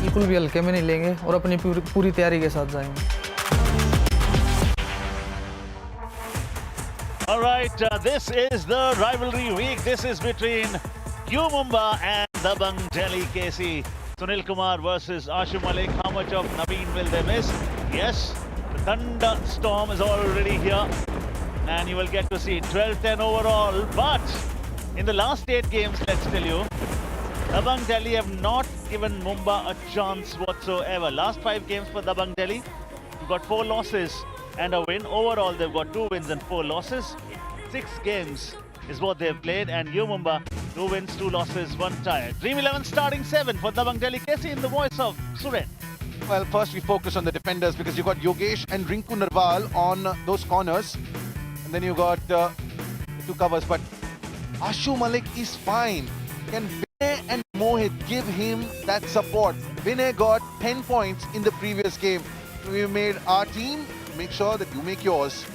बिल्कुल भी हल्के में नहीं लेंगे और अपनी पूरी तैयारी के साथ जाएंगे। All right, this is the rivalry week. This is between Mumba and Dabang Delhi KC. Sunil Kumar versus Ashu Malik. How much of Naveen will they miss? Yes, the thunderstorm is already here, and you will get to see 12-10 overall. But in the last 8 games, let's tell you, Dabang Delhi have not given Mumba a chance whatsoever. Last 5 games for Dabang Delhi, got 4 losses and a win. Overall, they've got 2 wins and 4 losses. 6 games is what they've played, and Mumba 2 wins, 2 losses, 1 tie. Dream 11 starting 7 for Dabang Delhi KC in the voice of Suren. Well, first we focus on the defenders because you got Yogesh and Rinku Narwal on those corners, and then you got the 2 covers. But Ashu Malik is fine. Can Vinay and Mohit give him that support? Vinay got 10 points in the previous game. We made our team. Make sure that you make yours.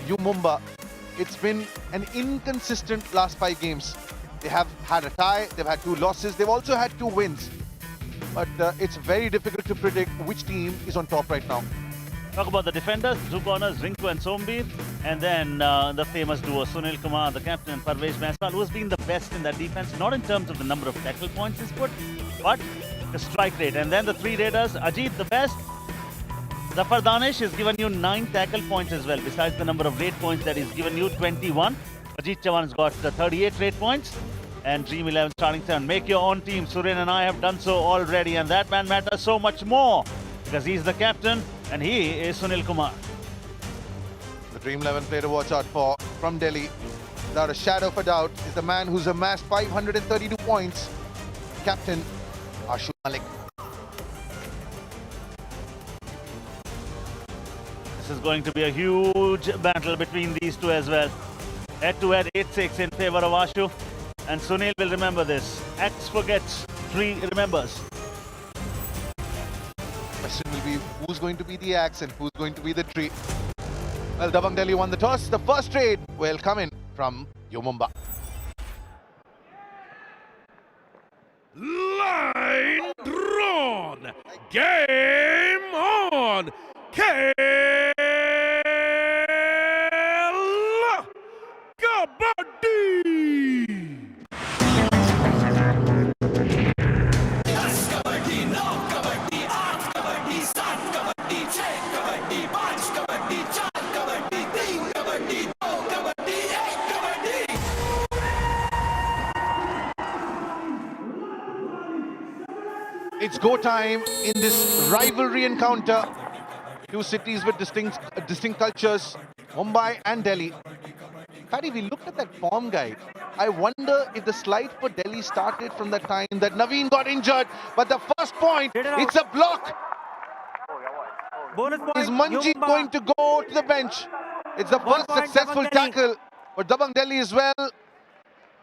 Mumba. It's been an inconsistent last 5 games. They have had a tie, they've had 2 losses, they've also had 2 wins. But it's very difficult to predict which team is on top right now. Talk about the defenders, 2 corners, Rinku and Sombir. And then the famous duo, Sunil Kumar, the captain, and Parvesh Bansal, who has been the best in that defense, not in terms of the number of tackle points he's put, but the strike rate. And then the 3 raiders, Ajit the best. Zafar Danish has given you 9 tackle points as well, besides the number of rate points that he's given you, 21. Ajit Chavan's got 38 rate points. And Dream 11 starting 7. Make your own team. Suren and I have done so already, and that man matters so much more because he's the captain and he is Sunil Kumar. The Dream 11 player to watch out for from Delhi, without a shadow of a doubt, is the man who's amassed 532 points, Captain Ashu Malik. This is going to be a huge battle between these two as well. Head-to-head 8-6 in favor of Ashu. And Sunil will remember this. Axe forgets, tree remembers. Question will be who's going to be the axe and who's going to be the tree. Well, Dabang Delhi won the toss. The first trade will come in from Mumba. Line drawn. Game on. Kabaddi. It's go time in this rivalry encounter. 2 cities with distinct cultures, Mumbai and Delhi. Paddy, we looked at that form guide. I wonder if the slide for Delhi started from the time that Naveen got injured. But the first point, it's a block. Bonus point. Is Manjeet going to go to the bench? It's the first successful tackle for Dabang Delhi as well.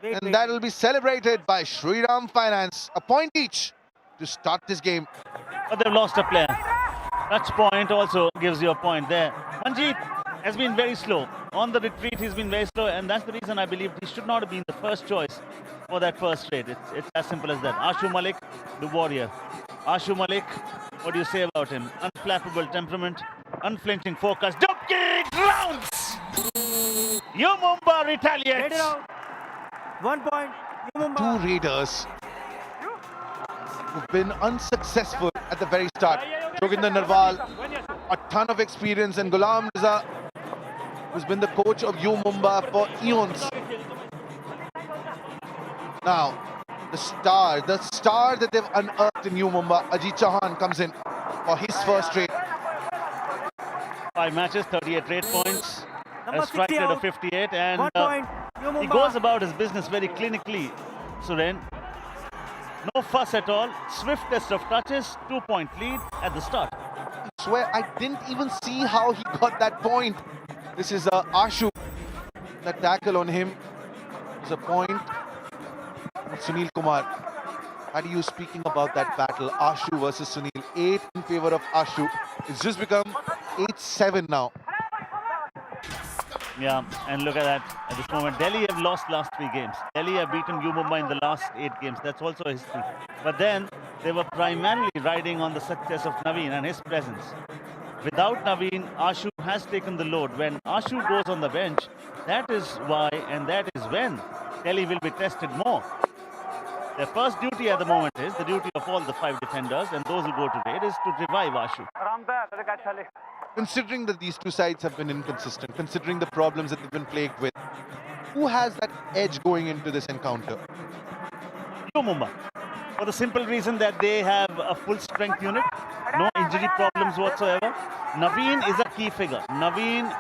And that will be celebrated by Shriram Finance. A point each to start this game. But they've lost a player. Touch point also gives you a point there. Manjeet has been very slow. On the retreat, he's been very slow, and that's the reason I believe he should not have been the first choice for that first trade. It's as simple as that. Ashu Malik, the warrior. Ashu Malik, what do you say about him? Unflappable temperament, unflinching focus. Jump kick, rounds! Mumba retaliates. 1 point. Two raiders who've been unsuccessful at the very start. Joginder Narwal, a ton of experience, and Ghulam Riza, who's been the coach of Mumba for eons. Now, the star that they've unearthed in Mumba, Ajit Chauhan, comes in for his first trade. 5 matches, 38 rate points, a strike rate of 58, and 1 point. he goes about his business very clinically, Suren. No fuss at all, swiftest of touches, 2-point lead at the start. I swear, I didn't even see how he got that point. This is Ashu. That tackle on him is a point. Sunil Kumar. How are you speaking about that battle? Ashu versus Sunil. 8 in favor of Ashu. It's just become 8-7 now. Yeah, and look at that. At this moment, Delhi have lost last 3 games. Delhi have beaten Mumba in the last 8 games. That's also history. But then, they were primarily riding on the success of Naveen and his presence. Without Naveen, Ashu has taken the load. When Ashu goes on the bench, that is why and that is when Delhi will be tested more. Their first duty at the moment is the duty of all the 5 defenders and those who go to raid is to revive Ashu. Considering that these two sides have been inconsistent, considering the problems that they've been plagued with, who has that edge going into this encounter? Mumba, for the simple reason that they have a full strength unit, no injury problems whatsoever. Naveen is a key figure. Naveen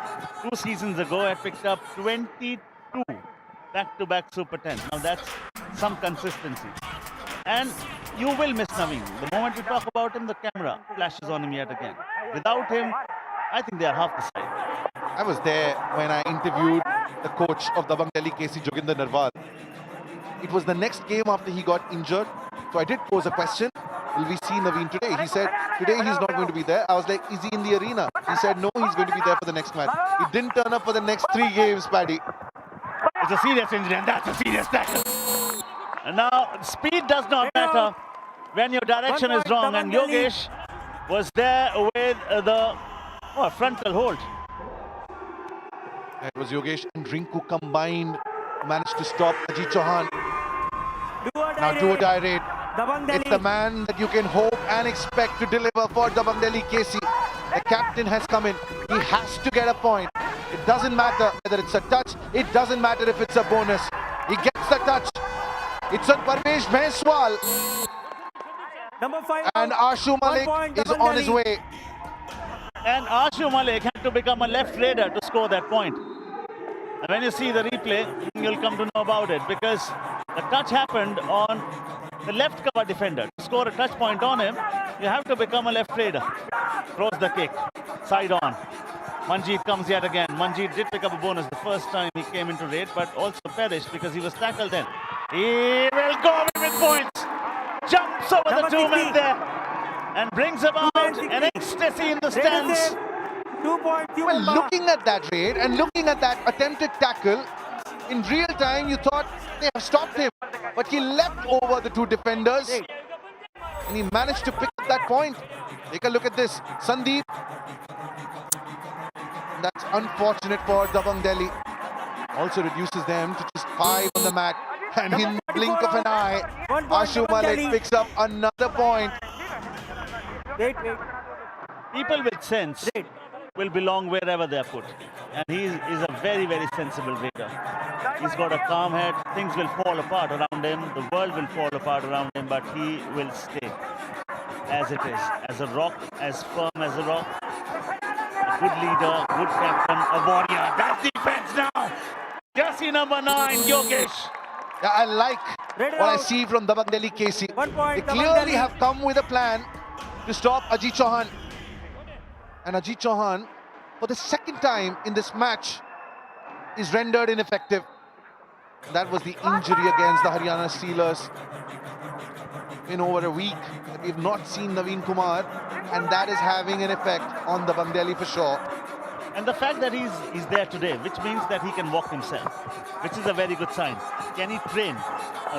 2 seasons ago had picked up 22 back-to-back Super 10. Now that's some consistency. And you will miss Naveen. The moment you talk about him, the camera flashes on him yet again. Without him, I think they are half the side. I was there when I interviewed the coach of Dabang Delhi, KC Joginder Narwal. It was the next game after he got injured. So I did pose a question. Will we see Naveen today? He said, today he's not going to be there. I was like, is he in the arena? He said, no, he's going to be there for the next match. He didn't turn up for the next 3 games, Paddy. It's a serious injury and that's a serious tackle. And now, speed does not matter when your direction is wrong. And Yogesh was there with the frontal hold. It was Yogesh and Rinku combined, managed to stop Ajit Chauhan. Now do or die raid. It's the man that you can hope and expect to deliver for Dabang Delhi KC. The captain has come in. He has to get a point. It doesn't matter whether it's a touch. It doesn't matter if it's a bonus. He gets the touch. It's on Parvesh Bhaiswal. Number 5. And Ashu Malik is on his way. And Ashu Malik had to become a left raider to score that point. And when you see the replay, you'll come to know about it because the touch happened on the left cover defender. To score a touch point on him, you have to become a left raider. Throws the kick, side on. Manjeet comes yet again. Manjeet did pick up a bonus the first time he came into raid, but also perished because he was tackled then. He will go with points. Jumps over the 2 men there and brings about an ecstasy in the stands. 2 points. Well, looking at that raid and looking at that attempted tackle, in real time you thought they have stopped him. But he leapt over the 2 defenders and he managed to pick up that point. Take a look at this. Sandeep. That's unfortunate for Dabang Delhi. Also reduces them to just 5 on the mat. And in the blink of an eye, Ashu Malik picks up another point. Wait. People with sense will belong wherever they are put. And he is a very, very sensible raider. He's got a calm head. Things will fall apart around him. The world will fall apart around him, but he will stay as it is. As a rock, as firm as a rock. A good leader, good captain, a warrior. That's defense now. Jersey number 9, Yogesh. Yeah, I like what I see from Dabang Delhi KC. 1 point. They clearly have come with a plan to stop Ajit Chauhan. And Ajit Chauhan, for the 2nd time in this match, is rendered ineffective. That was the injury against the Haryana Steelers. In over a week, we've not seen Naveen Kumar, and that is having an effect on Dabang Delhi for sure. And the fact that he's there today, which means that he can walk himself, which is a very good sign. Can he train?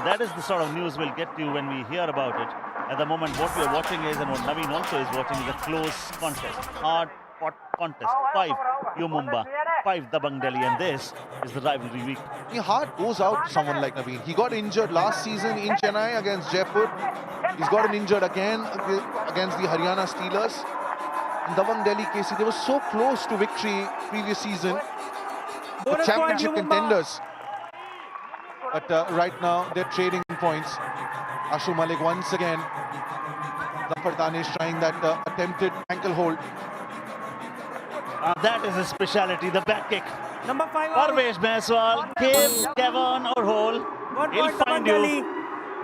That is the sort of news we'll get to when we hear about it. At the moment, what we are watching is, and what Naveen also is watching, is a close contest, hard-fought contest. 5 Mumba, 5 Dabang Delhi, and this is the rivalry week. Your heart goes out to someone like Naveen. He got injured last season in Chennai against Jaipur. He's gotten injured again against the Haryana Steelers. And Dabang Delhi KC, they were so close to victory previous season. The championship contenders. But right now, they're trading points. Ashu Malik once again. Zafar Danish trying that attempted ankle hold. That is his speciality, the back kick. Number 5. Parvesh Bhaiswal, cave, cavern or hole, he'll find you.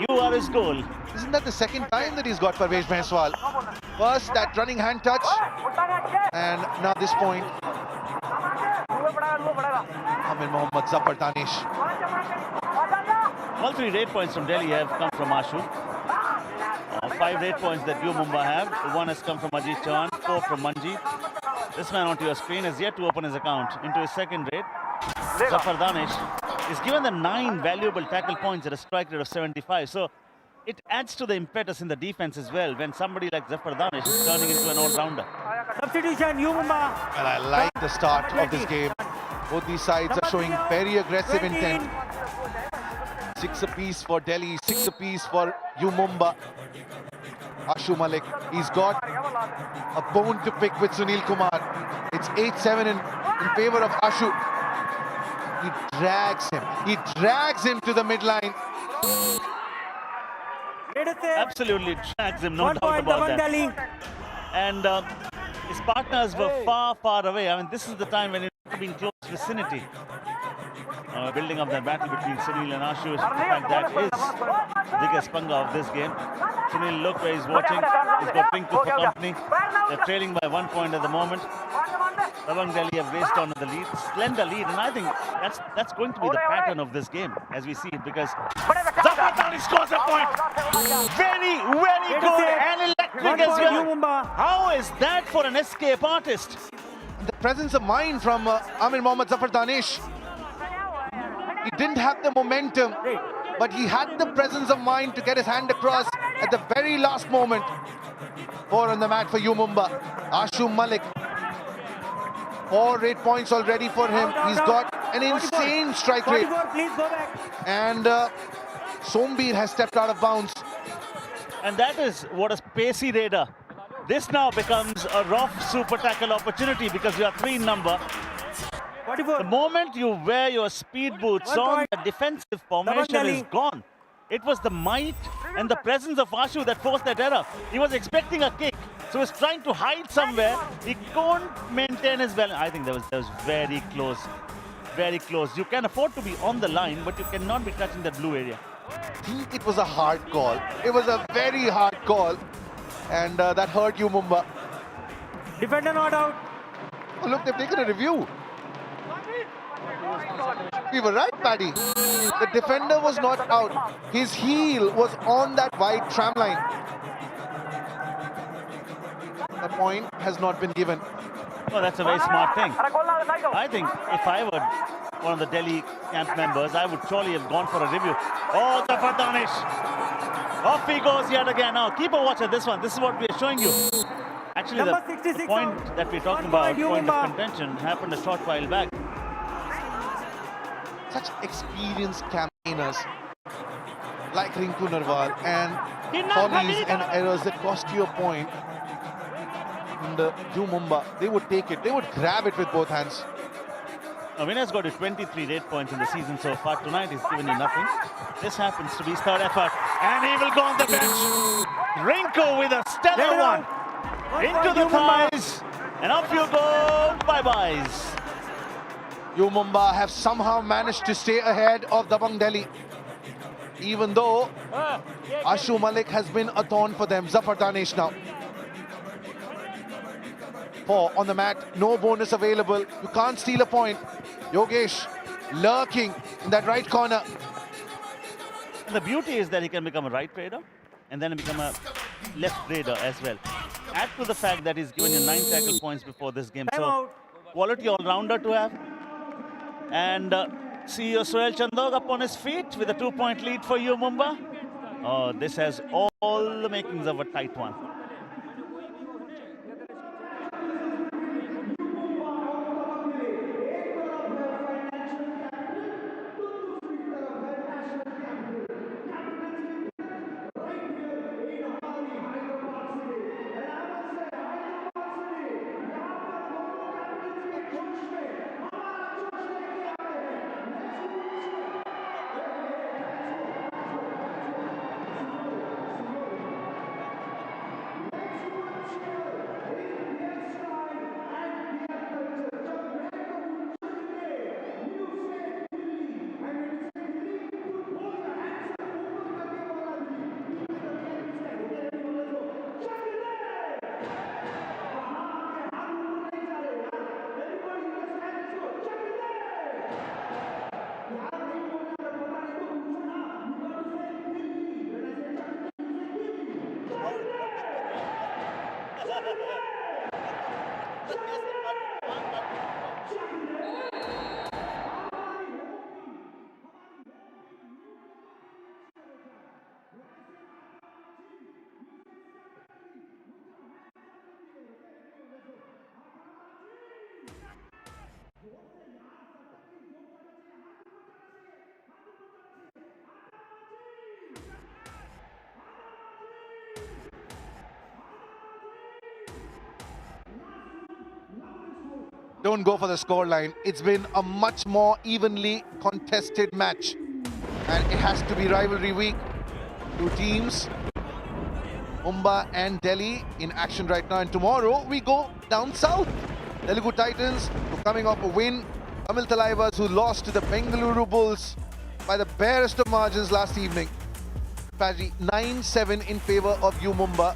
You are his goal. Isn't that the 2nd time that he's got Parvesh Bhaiswal? First, that running hand touch. And now this point. Amir Mohammad, Zafar Danish. All 3 raid points from Delhi have come from Ashu. 5 raid points that Mumba have. 1 has come from Ajit Chauhan, 4 from Manjeet. This man onto your screen has yet to open his account. Into his 2nd raid, Zafar Danish is given the 9 valuable tackle points at a strike rate of 75. So it adds to the impetus in the defense as well when somebody like Zafar Danish is turning into an all-rounder. Substitution, you Mumba. And I like the start of this game. Both these sides are showing very aggressive intent. 6 apiece for Delhi, 6 apiece for Mumba. Ashu Malik, he's got a bone to pick with Sunil Kumar. It's 8-7 in favor of Ashu. He drags him to the midline. Absolutely drags him, no 1 doubt point, about Dabang that. Delhi. And his partners were far, far away. I mean, this is the time when it's been close vicinity. Building up that battle between Sunil and Ashu. In fact, that is the biggest panga of this game. Sunil, look where he's watching. He's got Rinku for company. They're trailing by 1 point at the moment. Dabang Delhi have raced on to the lead, slender lead, and I think that's going to be the pattern of this game as we see it, because Zafar Danish scores a point. Very, very good and electric as well. How is that for an escape artist? The presence of mind from Amir Mohammad Zafar Danish. He didn't have the momentum, but he had the presence of mind to get his hand across at the very last moment. 4 on the mat for Mumba. Ashu Malik. 4 8 points already for him. He's got an insane strike rate. Please go back. And Sombir has stepped out of bounds. And that is what a pacey raider. This now becomes a rough super tackle opportunity because you are 3 in number. 44. The moment you wear your speed boots 1 on, point. the defensive formation Delhi. is gone. It was the might and the presence of Ashu that forced that error. He was expecting a kick, so he's trying to hide somewhere. He couldn't maintain his balance. I think that was very close. Very close. You can afford to be on the line, but you cannot be touching that blue area. I think it was a hard call. It was a very hard call. And that hurt Mumba. Defender not out. Oh, look, they've taken a review. We were right, Paddy. The defender was not out. His heel was on that wide tram line. The point has not been given. Oh, that's a very smart thing. I think if I were one of the Delhi camp members, I would surely have gone for a review. Oh, Zafar Danish. Off he goes yet again. Now, keep a watch at this one. This is what we are showing you. Actually, the point that we're talking about, point of contention, happened a short while back. Such experienced campaigners like Rinku Narwal and follies and errors that cost you a point. And Mumba, they would take it. They would grab it with both hands. Now, Vinay's got 23 rate points in the season so far. Tonight he's given you nothing. This happens to be his 3rd effort. And he will go on the bench. Rinku with a stellar one. Into the thighs. And up you go. Bye-byes. Mumba have somehow managed to stay ahead of Dabang Delhi. Even though Ashu Malik has been a thorn for them. Zafar Danish now. 4 on the mat, no bonus available. You can't steal a point. Yogesh lurking in that right corner. And the beauty is that he can become a right raider and then become a left raider as well. Add to the fact that he's given you 9 tackle points before this game. So quality all-rounder to have. And CEO Sohail Chandok up on his feet with a 2-point lead for Mumba. Oh, this has all the makings of a tight one. don't go for the scoreline. It's been a much more evenly contested match. And it has to be rivalry week. Two teams, Mumba and Delhi, in action right now. And tomorrow we go down south. Telugu Titans, who are coming off a win. Tamil Talaivas, who lost to the Bengaluru Bulls by the barest of margins last evening. Paddy, 9-7 in favor of you, Mumba.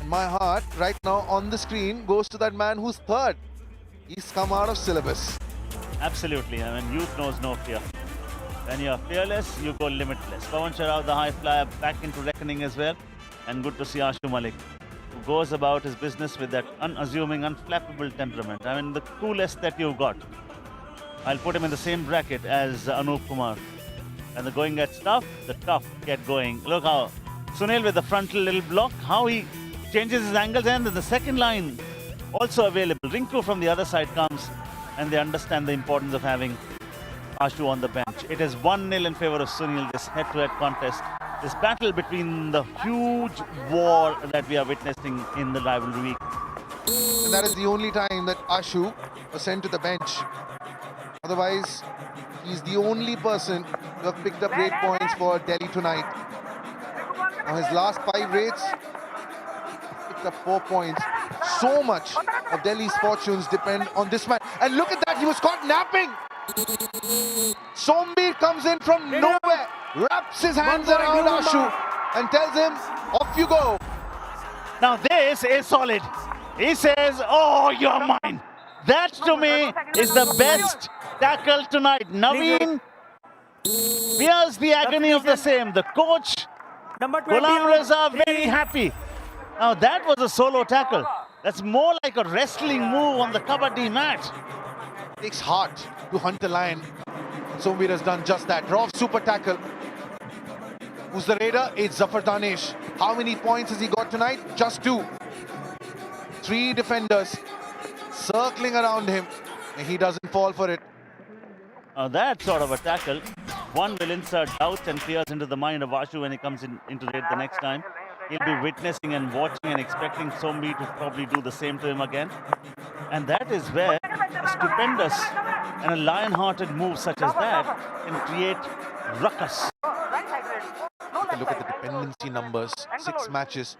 And my heart right now on the screen goes to that man who's third. He's come out of syllabus. Absolutely. I mean, youth knows no fear. When you're fearless, you go limitless. Pawan Sharaf, the high flyer, back into reckoning as well. And good to see Ashu Malik, who goes about his business with that unassuming, unflappable temperament. I mean, the coolest that you've got. I'll put him in the same bracket as Anup Kumar. And the going gets tough, the tough get going. Look how Sunil with the frontal little block, how he changes his angles, and then the second line also available. Rinku from the other side comes, and they understand the importance of having Ashu on the bench. It is 1-0 in favor of Sunil, this head-to-head contest. This battle between the huge war that we are witnessing in the rivalry week. And that is the only time that Ashu was sent to the bench. Otherwise, he's the only person to have picked up rate points for Delhi tonight. Now his last 5 rates, picked up 4 points. So much of Delhi's fortunes depend on this man. And look at that, he was caught napping. Sombir comes in from nowhere, wraps his hands around Ashu and tells him, off you go. Now this is solid. He says, oh, you're mine. That to me is the best tackle tonight. Naveen bears the agony of the same. The coach, Number 20. Ghulam Reza, very happy. Now that was a solo tackle. That's more like a wrestling move on the Kabaddi mat. Takes heart to hunt a lion. Sombir has done just that. Raw super tackle. Who's the raider? It's Zafar Danish. How many points has he got tonight? Just 2. 3 defenders circling around him, and he doesn't fall for it. Now that sort of a tackle, one will insert doubts and fears into the mind of Ashu when he comes into raid the next time. He'll be witnessing and watching and expecting Sombi to probably do the same to him again. And that is where a stupendous and a lion-hearted move such as that can create ruckus. Look at the dependency numbers. 6 matches.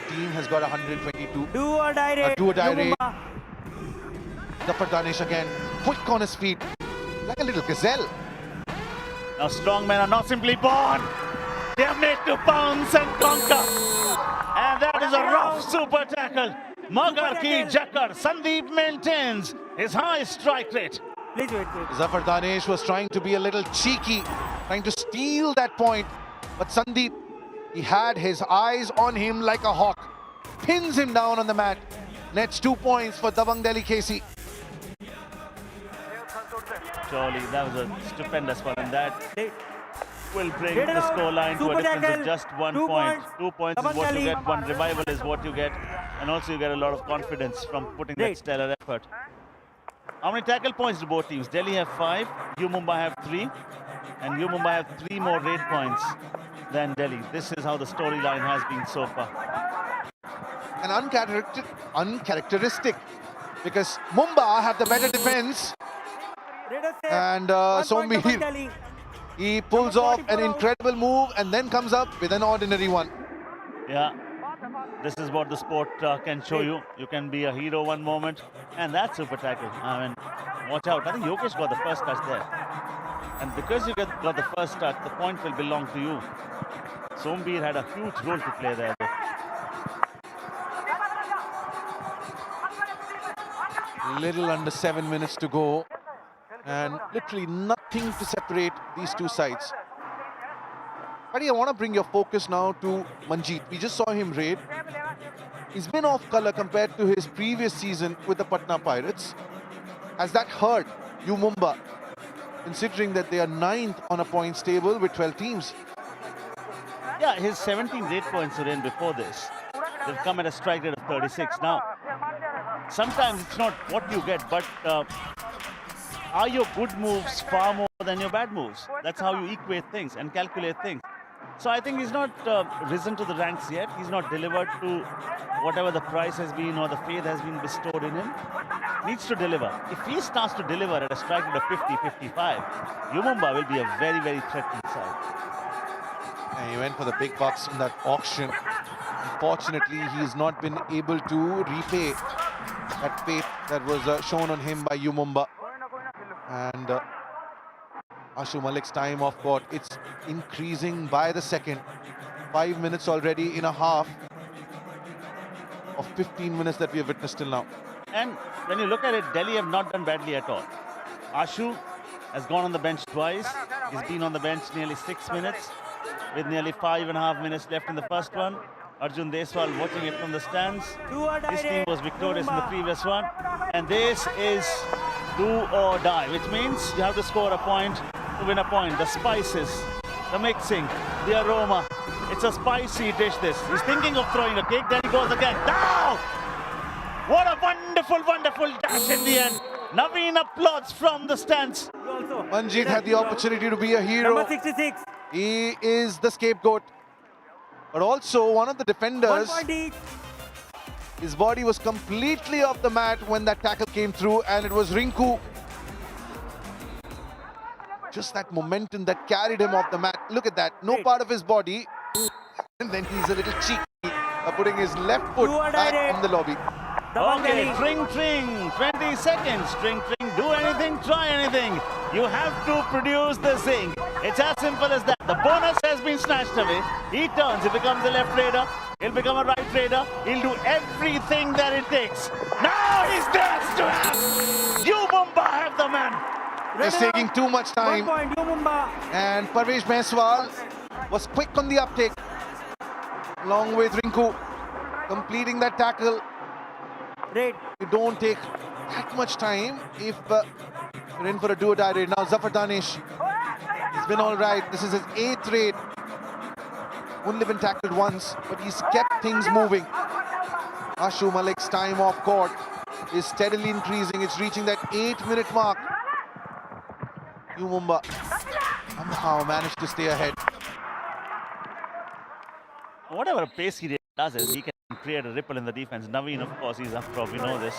Team has got 122. Do or die rate. Do or die rate. Mumba. Zafar Danish again. Quick on his feet. Like a little gazelle. Now strong men are not simply born. They are made to pounce and conquer. And that is a rough super tackle. Magar ki Jakar. Sandeep maintains his high strike rate. Please wait. Zafar Danish was trying to be a little cheeky, trying to steal that point. But Sandeep, he had his eyes on him like a hawk. Pins him down on the mat. Nets 2 points for Dabang Delhi KC. Surely that was a stupendous one, and that will bring Get it the out. scoreline to a Super difference tackle. of just 1 2 point. points. 2 points is Dabang what you Delhi. get, 1 revival is what you get, and also you get a lot of confidence from putting that Great. stellar effort. How many tackle points do both teams? Delhi have 5, U Mumba have 3, and U Mumba have 3 more rate points than Delhi. This is how the storyline has been so far. And uncharacteristic, because Mumba have the better defense, and Sombir, he pulls off an incredible move and then comes up with an ordinary one. Yeah, this is what the sport can show you. You can be a hero one moment, and that's super tackle. I mean, watch out. I think Yogesh got the first touch there. And because you got the first touch, the point will belong to you. Sombir had a huge role to play there, though. Little under 7 minutes to go, and literally nothing to separate these two sides. Buddy, I want to bring your focus now to Manjeet. We just saw him raid. He's been off color compared to his previous season with the Patna Pirates. Has that hurt you, Mumba, considering that they are 9th on a points table with 12 teams? Yeah, his 17 rate points were in before this. They've come at a strike rate of 36. Now, sometimes it's not what you get, but are your good moves far more than your bad moves? That's how you equate things and calculate things. So I think he's not risen to the ranks yet. He's not delivered to whatever the price has been or the faith has been bestowed in him. Needs to deliver. If he starts to deliver at a strike rate of 50-55, Mumba will be a very, very threatening side. And he went for the big bucks in that auction. Unfortunately, he's not been able to repay that faith that was shown on him by Mumba. And Ashu Malik's time off court, it's increasing by the second. 5 minutes already in a half of 15 minutes that we have witnessed till now. And when you look at it, Delhi have not done badly at all. Ashu has gone on the bench twice. He's been on the bench nearly 6 minutes with nearly 5.5 minutes left in the first one. Arjun Deswal watching it from the stands. His team was victorious in the previous one. And this is do or die, which means you have to score a point to win a point. The spices, the mixing, the aroma. It's a spicy dish, this. He's thinking of throwing a kick, then he goes again. Down! What a wonderful, wonderful dash in the end. Naveen applauds from the stands. Manjeet had the opportunity to be a hero. Number 66. He is the scapegoat. But also one of the 1 defenders, point each. his body was completely off the mat when that tackle came through, and it was Rinku. Just that momentum that carried him off the mat. Look at that. No part of his body. And then he's a little cheeky, putting his left foot back in the lobby. Dabang Okay, Delhi. tring, tring, 20 seconds. Tring, tring, do anything, try anything. You have to produce the zing. It's as simple as that. The bonus has been snatched away. He turns, he becomes a left raider. He'll become a right raider. He'll do everything that it takes. Now he's danced to have. Mumba have the man. Just taking too much 1 time. point, Mumba. And Parvesh Banswal was quick on the uptake, along with Rinku, completing that tackle. Red. You don't take that much time if you're in for a do-or-die raid. Now Zafar Danish, he's been all right. This is his 8th raid. Only been tackled once, but he's kept things moving. Ashu Malik's time off court is steadily increasing. It's reaching that 8-minute mark. Mumba somehow managed to stay ahead. Whatever pace he does is he can create a ripple in the defense. Naveen, of course, he's up top, we know this.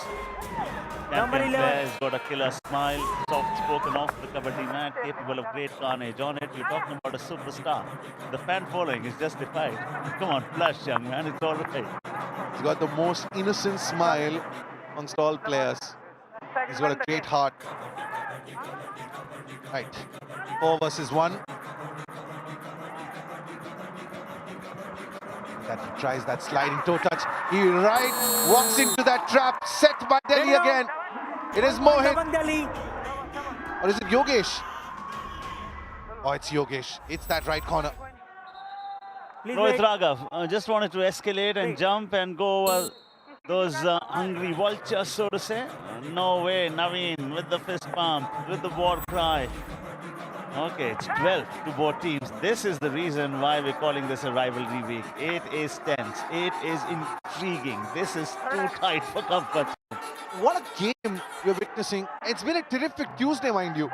Number Captain 11. player has got a killer smile, soft-spoken off the Kabaddi mat, capable of great carnage on it. You're talking about a superstar. The fan following is justified. Come on, flush, young man, it's all right. He's got the most innocent smile amongst all players. He's got a great heart. Right, 4 versus 1. That he tries that sliding toe touch. He walks into that trap set by Delhi again. It is Mohit, Dabang Delhi. or is it Yogesh? Oh, it's Yogesh. It's that right corner. Please Rohit wait. Raghav just wanted to escalate and jump and go over those hungry vultures, so to say. No way, Naveen with the fist pump, with the war cry. Okay, it's 12 to both teams. This is the reason why we're calling this a rivalry week. It is tense. It is intriguing. This is too tight for comfort. What a game we're witnessing. It's been a terrific Tuesday, mind you.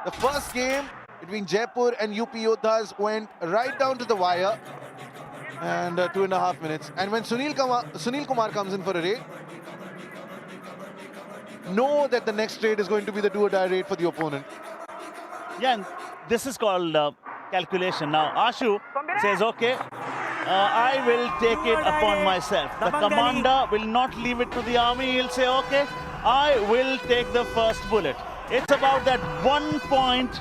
The first game between Jaipur and UP Yodhas went right down to the wire. And 2.5 minutes. And when Sunil Kumar comes in for a raid, know that the next raid is going to be the do-or-die raid for the opponent. Yeah, and this is called calculation. Now, Ashu says, okay, I will take it upon myself. The commander will not leave it to the army. He'll say, okay, I will take the first bullet. It's about that 1 point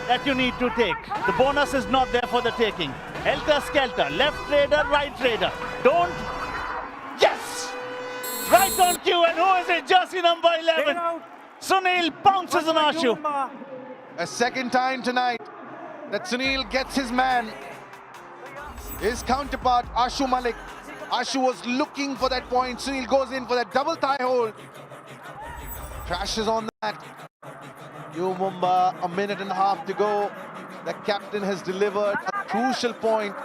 that you need to take. The bonus is not there for the taking. Helter-skelter, left raider, right raider. Don't... Yes! Right on cue, and who is it? Jersey number 11. Sunil pounces on Ashu. A second time tonight that Sunil gets his man. His counterpart, Ashu Malik. Ashu was looking for that point. Sunil goes in for that double thigh hold. Crashes on that. Mumba, 1.5 minutes to go. The captain has delivered a crucial point.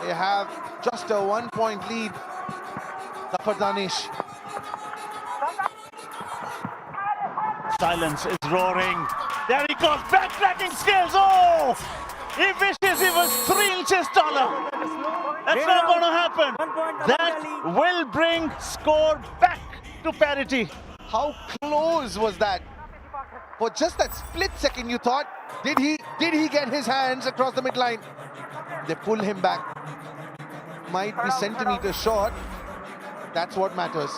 They have just a 1-point lead. Zafar Danish. Silence is roaring. There he goes, backtracking skills. Oh! He wishes he was 3 inches taller. That's not going to happen. 1 point, Dabang That Delhi. will bring score back to parity. How close was that? For just that split second, you thought, did he get his hands across the midline? They pull him back. Might be centimeters short. That's what matters.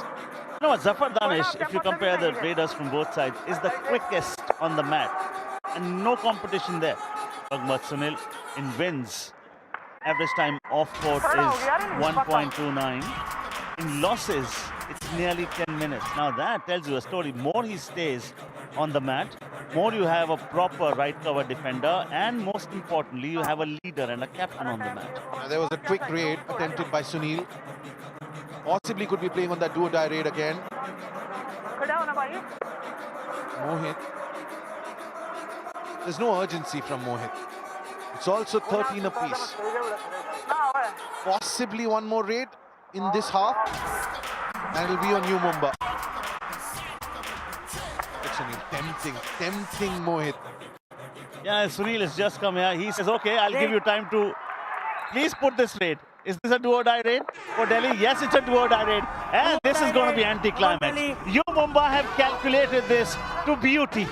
You know what, Zafar Danish, if you compare the raiders from both sides, is the quickest on the mat. And no competition there. But Sunil in wins. Average time off court is 1.29. In losses, it's nearly 10 minutes. Now that tells you a story. More he stays on the mat, more you have a proper right cover defender, and most importantly, you have a leader and a captain on the mat. Now, there was a quick raid attempted by Sunil. Possibly could be playing on that do-or-die raid again. Mohit. There's no urgency from Mohit. It's also 13 apiece. Possibly one more raid in this half, and it'll be on Mumba. Tempting Mohit. Yeah, Sunil has just come here. He says, okay, I'll give you time to please put this raid. Is this a do-or-die raid for Delhi? Yes, it's a do-or-die raid. And this is going to be anti-climax. Mumba have calculated this to beauty.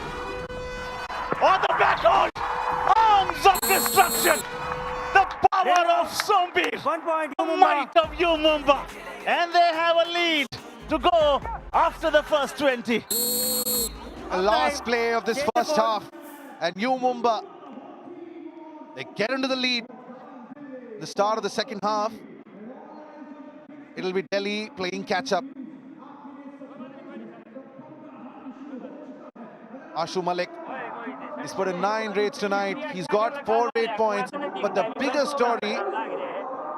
On the backhand! Arms of destruction! The power of zombies! 1 point, The might of Mumba! And they have a lead to go after the first 20. The last play of this first half, and Mumba, they get into the lead. The start of the second half, it'll be Delhi playing catch-up. Ashu Malik, he's put in 9 raids tonight. He's got 4 raid points, but the bigger story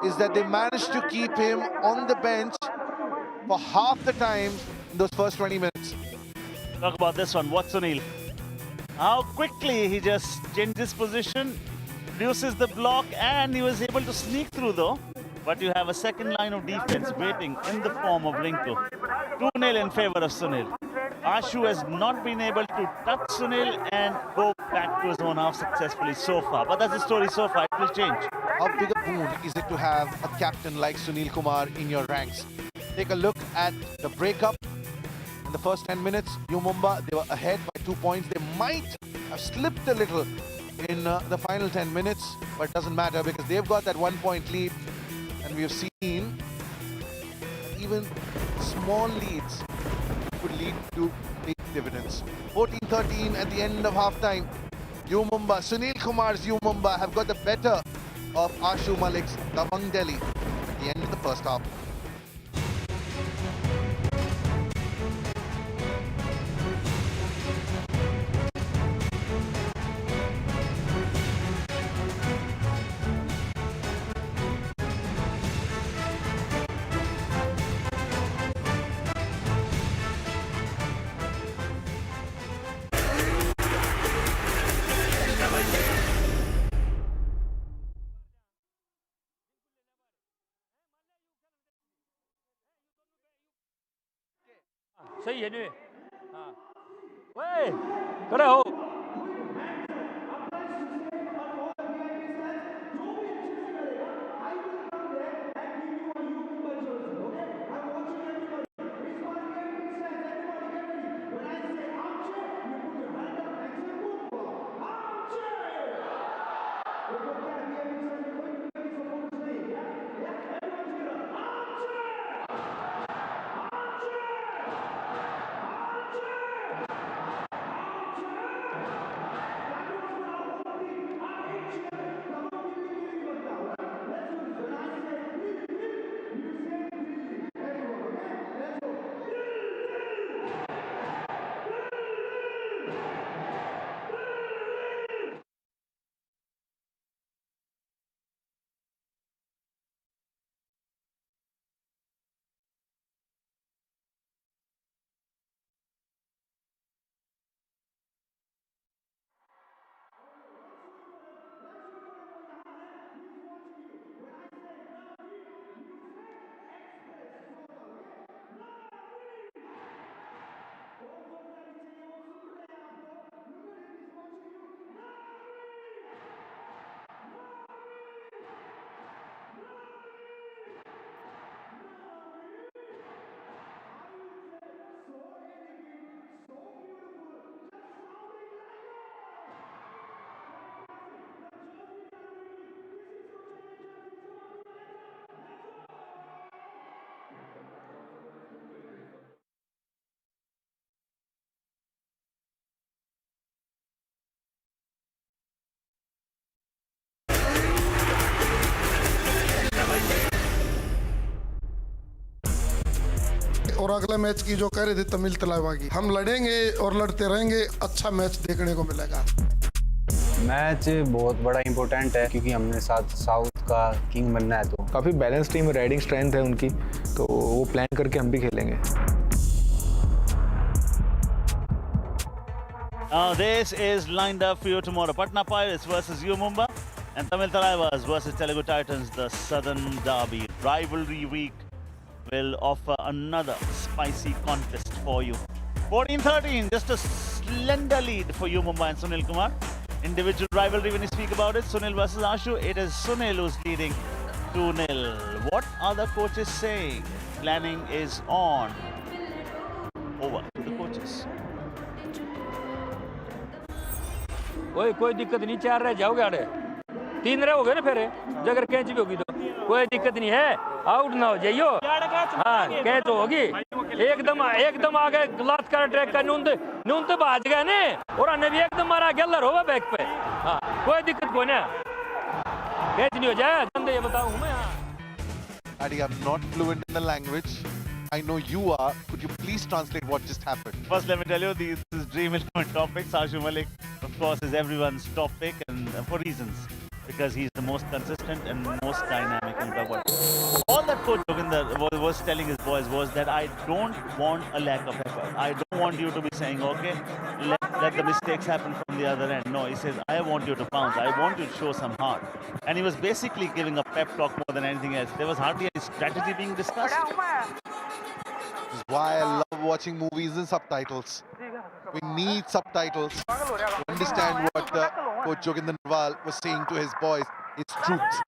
is that they managed to keep him on the bench for half the time in those first 20 minutes. Talk about this one. What's Sunil? How quickly he just changed his position, reduces the block, and he was able to sneak through though. But you have a second line of defense waiting in the form of Rinku. 2-0 in favor of Sunil. Ashu has not been able to touch Sunil and go back to his own half successfully so far. But that's the story so far. It will change. How big a boon is it to have a captain like Sunil Kumar in your ranks? Take a look at the breakup. In the first 10 minutes, Mumba, they were ahead by 2 points. They might have slipped a little in the final 10 minutes, but it doesn't matter because they've got that 1 point lead, and we've seen even small leads could lead to big dividends. 14-13 at the end of halftime. Mumba, Sunil Kumar's Mumba have got the better of Ashu Malik's Dabang Delhi at the end of the first half. सही है नहीं हाँ वे खड़ा हो और अगले match की जो कह रहे थे तमिल तलावा की, हम लड़ेंगे और लड़ते रहेंगे, अच्छा मैच देखने को मिलेगा। मैच बहुत बड़ा इम्पोर्टेंट है क्योंकि हमने साउथ का किंग बनना है, तो काफ़ी बैलेंस टीम, राइडिंग स्ट्रेंथ है उनकी, तो वो प्लान करके हम भी खेलेंगे। Now this is lined up for you tomorrow. Patna Pirates versus U Mumba and Tamil Talaivas versus Telugu Titans, the Southern Derby. Rivalry week will offer another spicy contest for you. 14-13, just a slender lead for U Mumba and Sunil Kumar. Individual rivalry, when you speak about it, Sunil versus Ashu, it is Sunil who's leading 2-0. What are the coaches saying? Planning is on. Over to the coaches. कोई दिक्कत नहीं, 4 रह जाओगे आड़े, 3 रहोगे ना फिर, अगर कैच भी होगी तो कोई दिक्कत नहीं है, आउट ना हो जाइयो। हाँ, कैच होगी, एकदम आगे लात कर ट्रैक का नून तो भाज गया ने, और अन्य भी एकदम मारा गलर होगा बैक पे। हाँ, कोई दिक्कत कोई ना, कैच नहीं हो जाए, धंधे ये बताऊँ मैं। Adi, I'm not fluent in the language. I know you are. Could you please translate what just happened? First, let me tell you, this is Dream 11 topics. Ashu Malik, of course, is everyone's top pick, and for reasons. Because he's the most consistent and most dynamic in the world. All that Coach Joginder was telling his boys was that I don't want a lack of effort. I don't want you to be saying, okay, let the mistakes happen from the other end. No, he says, I want you to pounce. I want you to show some heart. And he was basically giving a pep talk more than anything else. There was hardly any strategy being discussed. This is why I love watching movies in subtitles. We need subtitles to understand what Coach Joginder was saying to his boys. It's truth.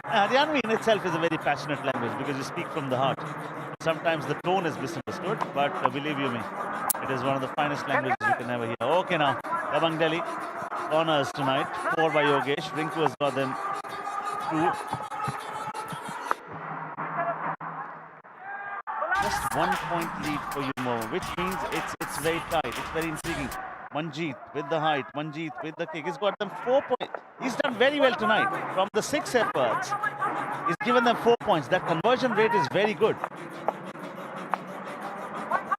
Haryanvi in itself is a very passionate language because you speak from the heart. Sometimes the tone is misunderstood, but believe you me, it is one of the finest languages you can ever hear. Okay, now, Dabang Delhi, corners tonight, 4 by Yogesh. Rinku has got them 2. Just 1 point lead for Yumo, which means it's very tight. It's very intriguing. Manjeet with the height, Manjeet with the kick. He's got them 4 points. He's done very well tonight. From the 6 efforts, he's given them 4 points. That conversion rate is very good.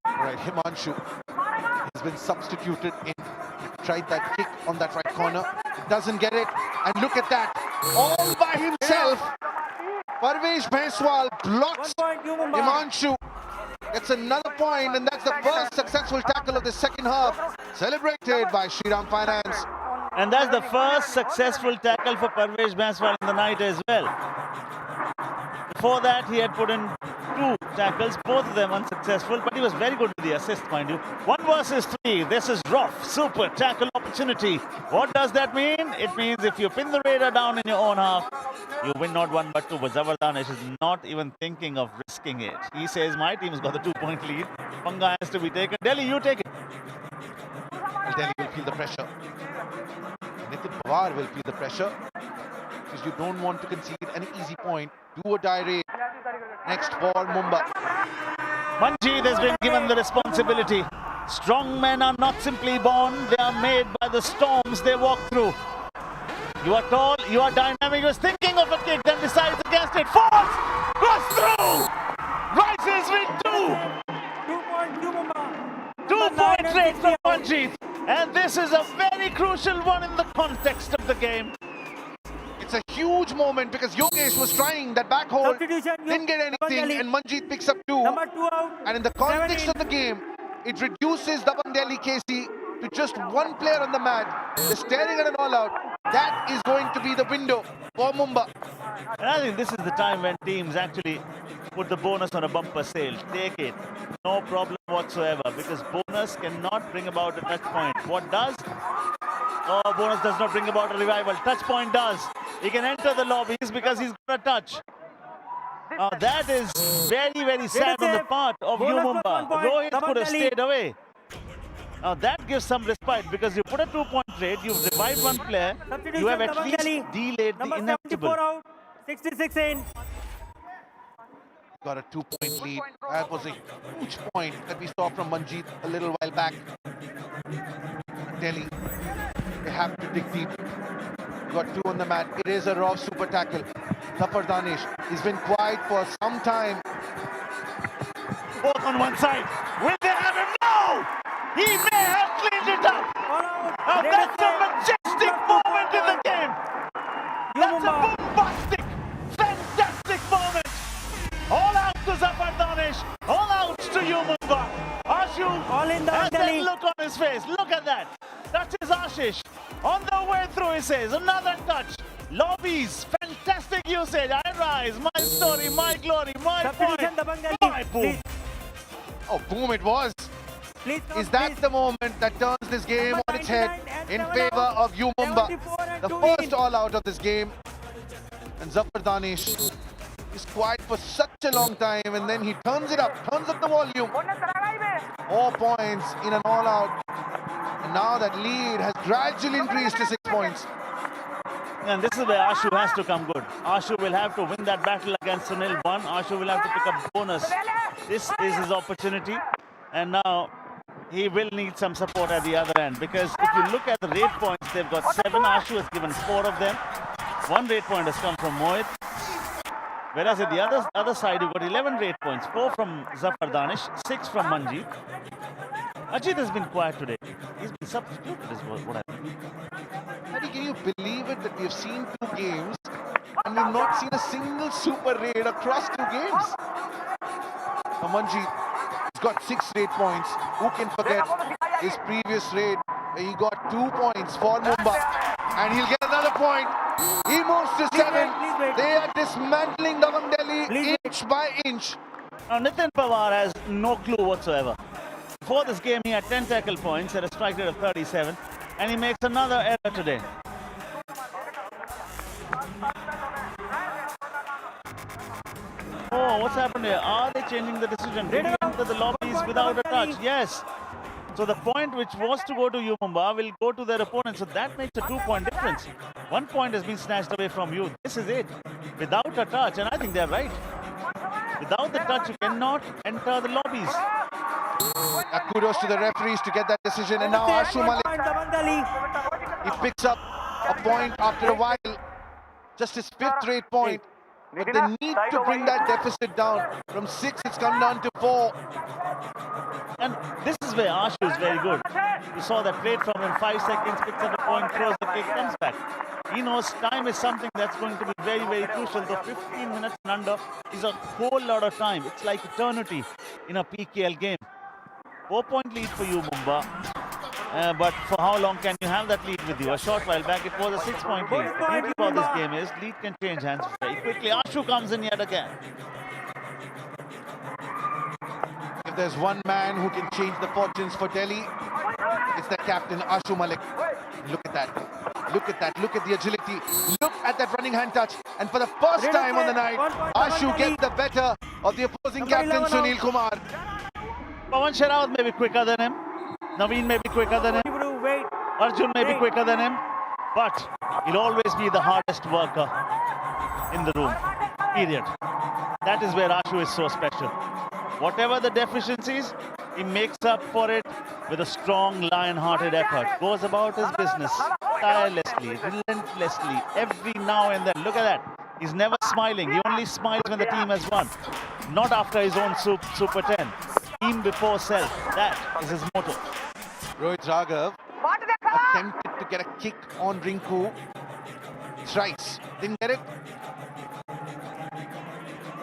Right, Himanshu has been substituted in. Tried that kick on that right corner. Doesn't get it. And look at that. All by himself. Parvesh Bhaiswal blocks Himanshu. Gets another point, and that's the first successful tackle of the second half, celebrated by Shriram Finance. And that's the first successful tackle for Parvesh Bhaiswal in the night as well. Before that, he had put in 2 tackles, both of them unsuccessful, but he was very good with the assist, mind you. 1 versus 3. This is rough, super tackle opportunity. What does that mean? It means if you pin the Raider down in your own half, you win not 1 but 2. But Zabardanish is not even thinking of risking it. He says, my team's got the 2-point lead. Panga has to be taken. Delhi, you take it. Well, Delhi will feel the pressure. Nitin Pawar will feel the pressure. Because you don't want to concede an easy point. Do or die raid. Next for Mumba. Manjeet has been given the responsibility. Strong men are not simply born, they are made by the storms they walk through. You are tall, you are dynamic, he was thinking of a kick, then decides against it. Falls! Goes through! Rises with 2! 2-point rate from Manjeet. And this is a very crucial one in the context of the game. It's a huge moment because Yogesh was trying that back hold, didn't get anything, and Manjeet picks up 2. And in the context of the game, it reduces Dabang Delhi KC to just 1 player on the mat. They're staring at an all-out. That is going to be the window for Mumba. And I think this is the time when teams actually put the bonus on a bumper sale. Take it. No problem whatsoever, because bonus cannot bring about a touch point. What does? Oh, bonus does not bring about a revival. Touch point does. He can enter the lobbies because he's got a touch. That is very, very sad on the part of U Mumba. Rohit could have stayed away. Now that gives some respite because you put a 2-point trade, you've revived 1 player, you have at least delayed the inevitable. 66 in. Got a 2-point lead. That was a huge point that we saw from Manjeet a little while back. Delhi, they have to dig deep. Got 2 on the mat. It is a raw super tackle. Zafar Danish, he's been quiet for some time. Both on one side. Will they have him? No! He may have cleaned it up. All out. Now Red that's a flag. majestic moment in the game. That's a bombastic, fantastic moment. All out to Zafar Danish. All out to you, Mumba. Ashu All in the has that Delhi. look on his face. Look at that. Touches Ashish. On the way through, he says. Another touch. Lobbies. Fantastic usage. I rise. My story. My glory. My point. Substitution, Dabang Delhi. My boom. Please, Oh, boom it was. please come, Is that please. the moment that turns this game Number on its head 99 and in 7 favor out. of you, Mumba? 74 and The 2 first in. all out of this game. And Zafar Danish is quiet for such a long time, and then he turns it up, turns up the volume. 4 points in an all out. And now that lead has gradually increased to 6 points. And this is where Ashu has to come good. Ashu will have to win that battle against Sunil 1. Ashu will have to pick up bonus. This is his opportunity. And now he will need some support at the other end. Because if you look at the rate points, they've got 7. Ashu has given 4 of them. 1 rate point has come from Mohit. Whereas at the other side, you've got 11 rate points. 4 from Zafar Danish, 6 from Manjeet. Ajit has been quiet today. He's been substituted is what I think. Paddy, can you believe it that we have seen 2 games and we've not seen a single super raid across 2 games? Manjeet has got 6 raid points. Who can forget his previous raid where he got 2 points for Mumba, and he'll get another point. He moves to 7. please wait. They are dismantling Dabang Delhi Please inch by inch. Now Nitin Pawar has no clue whatsoever. Before this game, he had 10 tackle points at a strike rate of 37, and he makes another error today. Oh, what's happened here? Are they changing the decision? Did he enter the lobbies without a touch? Yes. So the point which was to go to you, Mumba, will go to their opponent. So that makes a 2-point difference. 1 point has been snatched away from you. This is it. Without a touch, and I think they're right. Without the touch, you cannot enter the lobbies. Kudos to the referees to get that decision, and now Ashu Malik, Dabang Delhi. he picks up a point after a while. Just his 5th rate point. But they need to bring that deficit down. From 6, it's come down to 4. And this is where Ashu is very good. You saw that trade from him, 5 seconds, picks up a point, throws the kick, comes back. He knows time is something that's going to be very, very crucial. The 15 minutes and under is a whole lot of time. It's like eternity in a PKL game. 4-point lead for you, Mumba. But for how long can you have that lead with you? A short while back, it was a 6-point lead. The beauty about this game is lead can change hands very quickly. Ashu comes in yet again. If there's one man who can change the fortunes for Delhi, it's the captain, Ashu Malik. Look at that. Look at that. Look at the agility. Look at that running hand touch. And for the first time on the night, Ashu gets the better of the opposing captain, Sunil Kumar. Pawan Sherawat may be quicker than him. Naveen may be quicker than him. Wait. Arjun may be quicker than him. But he'll always be the hardest worker in the room. Period. That is where Ashu is so special. Whatever the deficiencies, he makes up for it with a strong, lion-hearted effort. Goes about his business tirelessly, relentlessly, every now and then. Look at that. He's never smiling. He only smiles when the team has won. Not after his own Super 10. Team before self. That is his motto. Rohit Raghav attempted to get a kick on Rinku. Thrice. Didn't get it.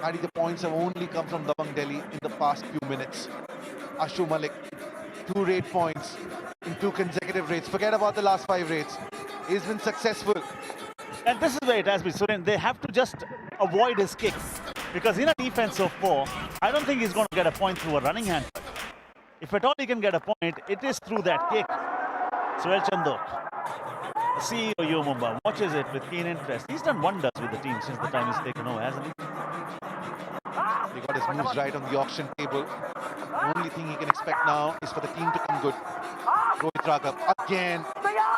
Adi, the points have only come from Dabang Delhi in the past few minutes. Ashu Malik, 2 rate points in 2 consecutive rates. Forget about the last 5 rates. He's been successful. And this is where it has been. Suren, they have to just avoid his kicks. Because in a defense of 4, I don't think he's going to get a point through a running hand. If at all he can get a point, it is through that kick. Suel Chandok, CEO Yo Mumba, watches it with keen interest. He's done wonders with the team since the time he's taken over, hasn't he? He got his moves right on the auction table. The only thing he can expect now is for the team to come good. Rohit Raghav again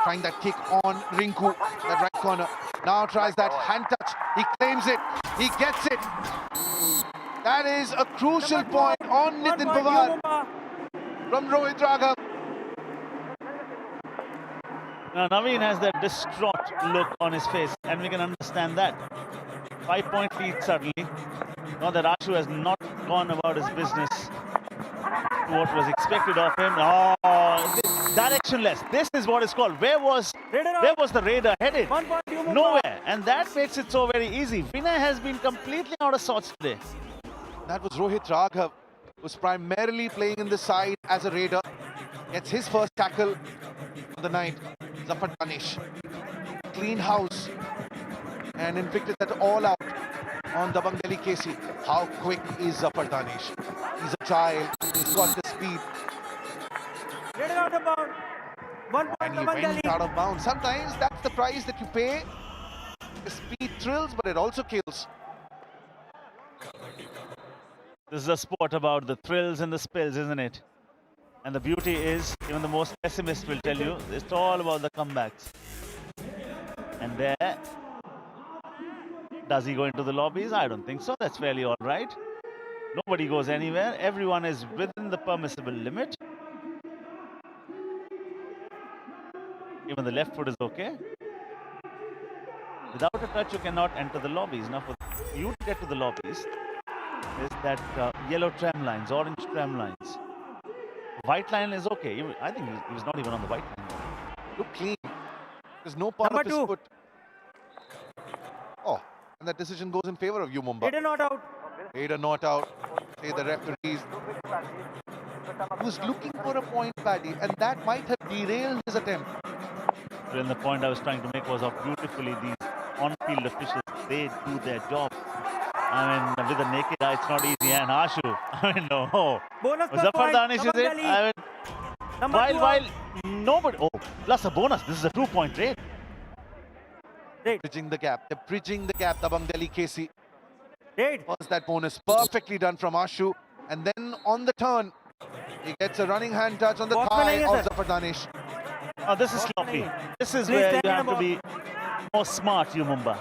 trying that kick on Rinku, that right corner. Now tries that hand touch. He claims it. He gets it. That is a crucial point on Nitin Pawar from Rohit Raghav. Now Naveen has that distraught look on his face, and we can understand that. 5-point lead suddenly. Now that Ashu has not gone about his business what was expected of him. Oh, directionless. This is what is called. Where was the Raider headed? 1 point, Mumba. Nowhere. And that makes it so very easy. Vinay has been completely out of sorts today. That was Rohit Raghav, who's primarily playing in the side as a Raider. Gets his first tackle of the night. Zafar Danish. Clean house. And Invictus at all out on Dabang Delhi KC. How quick is Zafar Danish? He's a child. He's got the speed. Raider out of bound. 1 point, And he Dabang Delhi. went out of bounds. Sometimes that's the price that you pay. The speed thrills, but it also kills. This is a sport about the thrills and the spills, isn't it? And the beauty is, even the most pessimist will tell you, it's all about the comebacks. And there, does he go into the lobbies? I don't think so. That's fairly all right. Nobody goes anywhere. Everyone is within the permissible limit. Even the left foot is okay. Without a touch, you cannot enter the lobbies. Now, for you to get to the lobbies, is that yellow tram lines, orange tram lines. White line is okay. I think he was not even on the white line. Look clean. There's no part of his foot. Oh, and that decision goes in favor of you, Mumba. Raider not out. Raider not out. Say the referees. He was looking for a point, Paddy, and that might have derailed his attempt. Then the point I was trying to make was how beautifully these on-field officials, they do their job. I mean, with the naked eye, it's not easy. And Ashu, I mean, no. Bonus per Zafar point, Danish is Dabang it? Delhi. I mean, Number 2 while out. nobody. Oh, plus a bonus. This is a 2-point raid. Bridging the gap. They're bridging the gap. Dabang Delhi KC. Raid. Was that bonus perfectly done from Ashu. And then on the turn, he gets a running hand touch on the thigh of Zafar Danish. Oh, this is sloppy. This is Please where you stand have to up. be more smart, you Mumba.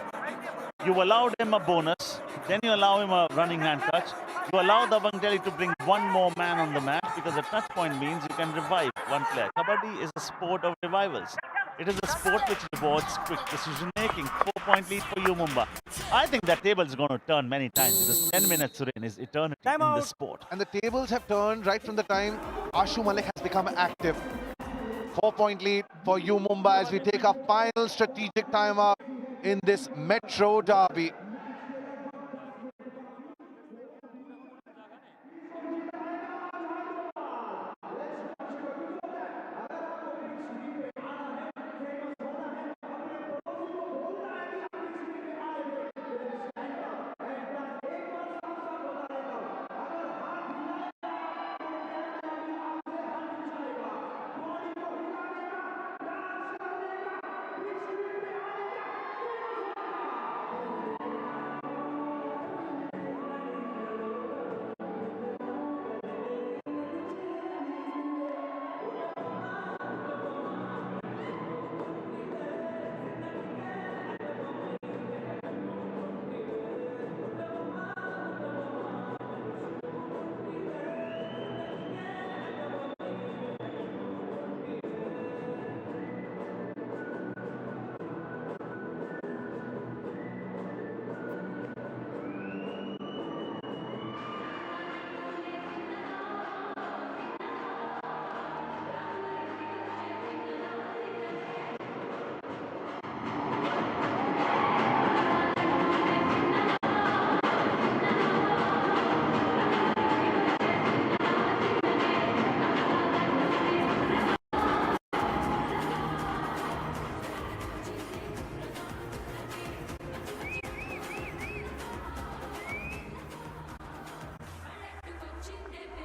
You allowed him a bonus, then you allow him a running hand touch. You allow Dabang Delhi to bring one more man on the match because a touch point means you can revive one player. Kabaddi is a sport of revivals. It is a sport which rewards quick decision making. 4-point lead for you, Mumba. I think that table is going to turn many times because 10 minutes, Suren, is eternity in this sport. And the tables have turned right from the time Ashu Malik has become active. 4-point lead for you, Mumba, as we take our final strategic timeout in this Metro Derby.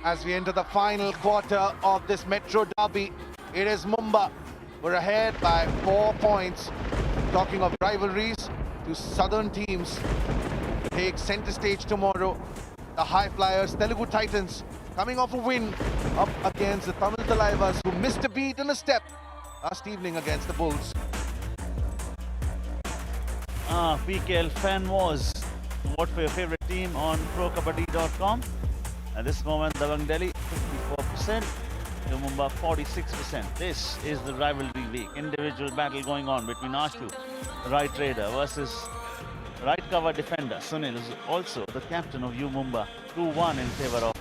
As we enter the final quarter of this Metro Derby, it is Mumba. We're ahead by 4 points. Talking of rivalries, two southern teams take center stage tomorrow. The High Flyers, Telugu Titans, coming off a win up against the Tamil Talaivas, who missed a beat and a step last evening against the Bulls. PKL Fan Wars. Vote for your favorite team on prokabaddi.com. At this moment, Dabang Delhi 54%, Mumba 46%. This is the rivalry week. Individual battle going on between Ashu, right raider, versus right cover defender. Sunil is also the captain of Mumba. 2-1 in favor of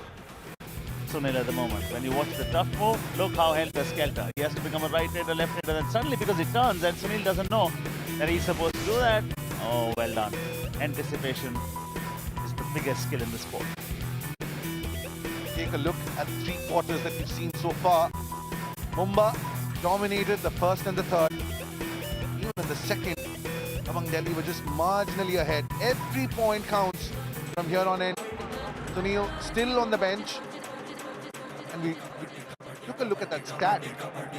Sunil at the moment. When you watch the tough move, look how helter-skelter. He has to become a right-hander, left-hander, then suddenly because he turns and Sunil doesn't know that he's supposed to do that. Oh, well done. Anticipation is the biggest skill in the sport. Take a look at the 3 quarters that we've seen so far. Mumba dominated the first and the third. Even in the second, Dabang Delhi were just marginally ahead. Every point counts from here on in. Sunil still on the bench. And we took a look at that stat.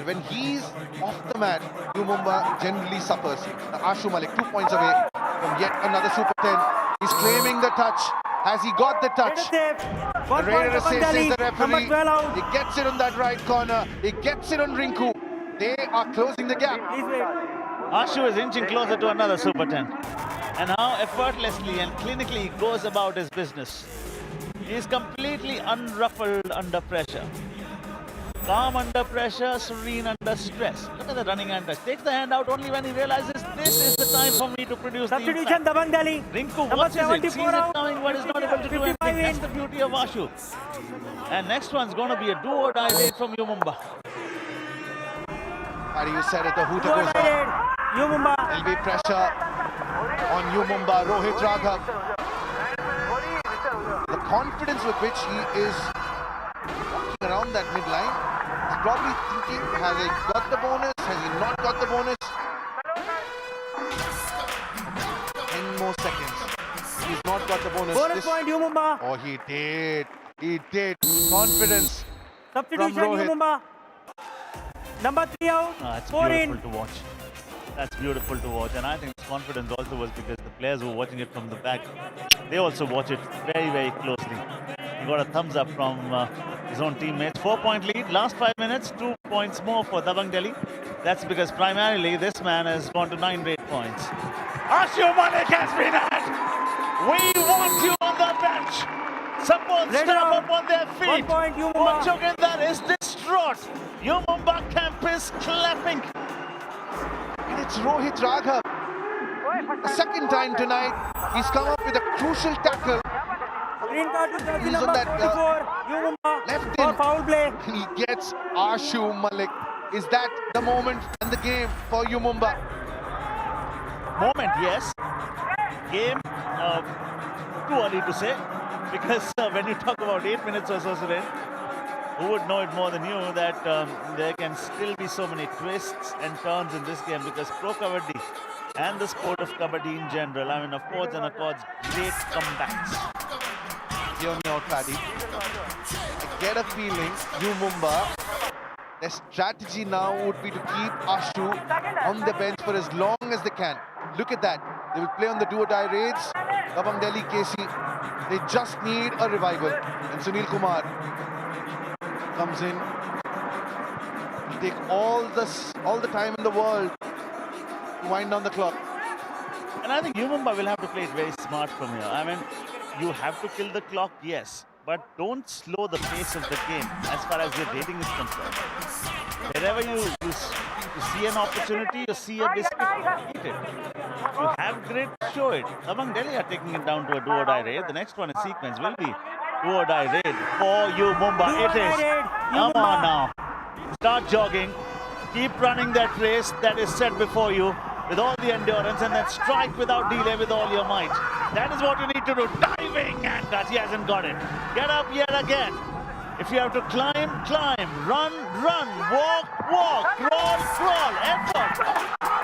When he's off the mat, Mumba generally suffers. Ashu Malik 2 points away from yet another Super 10. He's claiming the touch. Has he got the touch? The Raider says the referee. He gets it on that right corner. He gets it on Rinku. They are closing the gap. Ashu is inching closer to another Super 10. And how effortlessly and clinically he goes about his business. He is completely unruffled under pressure. Calm under pressure, serene under stress. Look at the running hand touch. Takes the hand out only when he realizes this is the time for me to produce the Substitution, impact. Dabang Delhi. Rinku watches it, sees it coming, but is not able to do anything. That's the beauty of Ashu. And next one's going to be a do-or-die raid from Mumba. How you said it, the hooter goes on. Mumba. There'll be pressure on Mumba. Rohit Raghav. The confidence with which he is walking around that midline, he's probably thinking, has he got the bonus? Has he not got the bonus? 10 more seconds. He's not got the bonus. Bonus point, Mumba. Oh, he did. He did. Confidence Substitution, from Rohit. Mumba. Number 3 out. It's 4 beautiful in. to watch. That's beautiful to watch. And I think this confidence also was because the players who were watching it from the back, they also watch it very, very closely. He got a thumbs up from his own teammates. 4-point lead, last 5 minutes, 2 points more for Dabang Delhi. That's because primarily this man has gone to 9 rate points. Ashu Malik has been at. We want you on the bench. Support staff up on their feet. 1 point, Mumba. Mochogendar is distraught. Mumba camp is clapping. And it's Rohit Raghav. The second time tonight, he's come up with a crucial tackle. Green card to jersey He's on number that, 24. Mumba. left For in. foul play. And he gets Ashu Malik. Is that the moment and the game for Mumba? Moment, yes. Game, too early to say. Because when you talk about 8 minutes or so, Suren, who would know it more than you that there can still be so many twists and turns in this game, because pro Kabaddi and the sport of Kabaddi in general, I mean, affords and accords great comebacks. Hear me out, Paddy. I get a feeling, Mumba, their strategy now would be to keep Ashu on the bench for as long as they can. Look at that. They will play on the do-or-die raids. Dabang Delhi, KC. They just need a revival. And Sunil Kumar comes in. He'll take all the time in the world to wind down the clock. And I think Mumba will have to play it very smart from here. I mean, you have to kill the clock, yes, but don't slow the pace of the game as far as your rating is concerned. Wherever you see an opportunity, you see a biscuit, eat it. You have grit, show it. Dabang Delhi are taking it down to a do-or-die raid. The next one in sequence will be do-or-die raid for Mumba. It is. Come on now. Start jogging. Keep running that race that is set before you with all the endurance, and then strike without delay with all your might. That is what you need to do. Diving, and that he hasn't got it. Get up yet again. If you have to climb, climb. Run, run. Walk, walk. Crawl, crawl. Effort.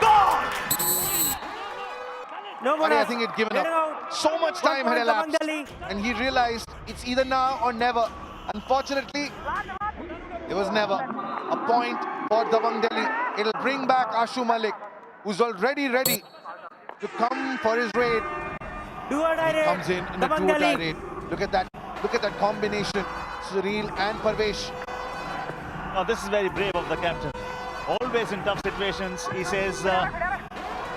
Gone! No But I think he'd given up. So much time had elapsed, and he realized it's either now or never. Unfortunately, it was never. A point for Dabang Delhi. It'll bring back Ashu Malik, who's already ready to come for his raid. Comes in a do-or-die raid. Look at that combination. Sureel and Parvesh. Now this is very brave of the captain. Always in tough situations, he says,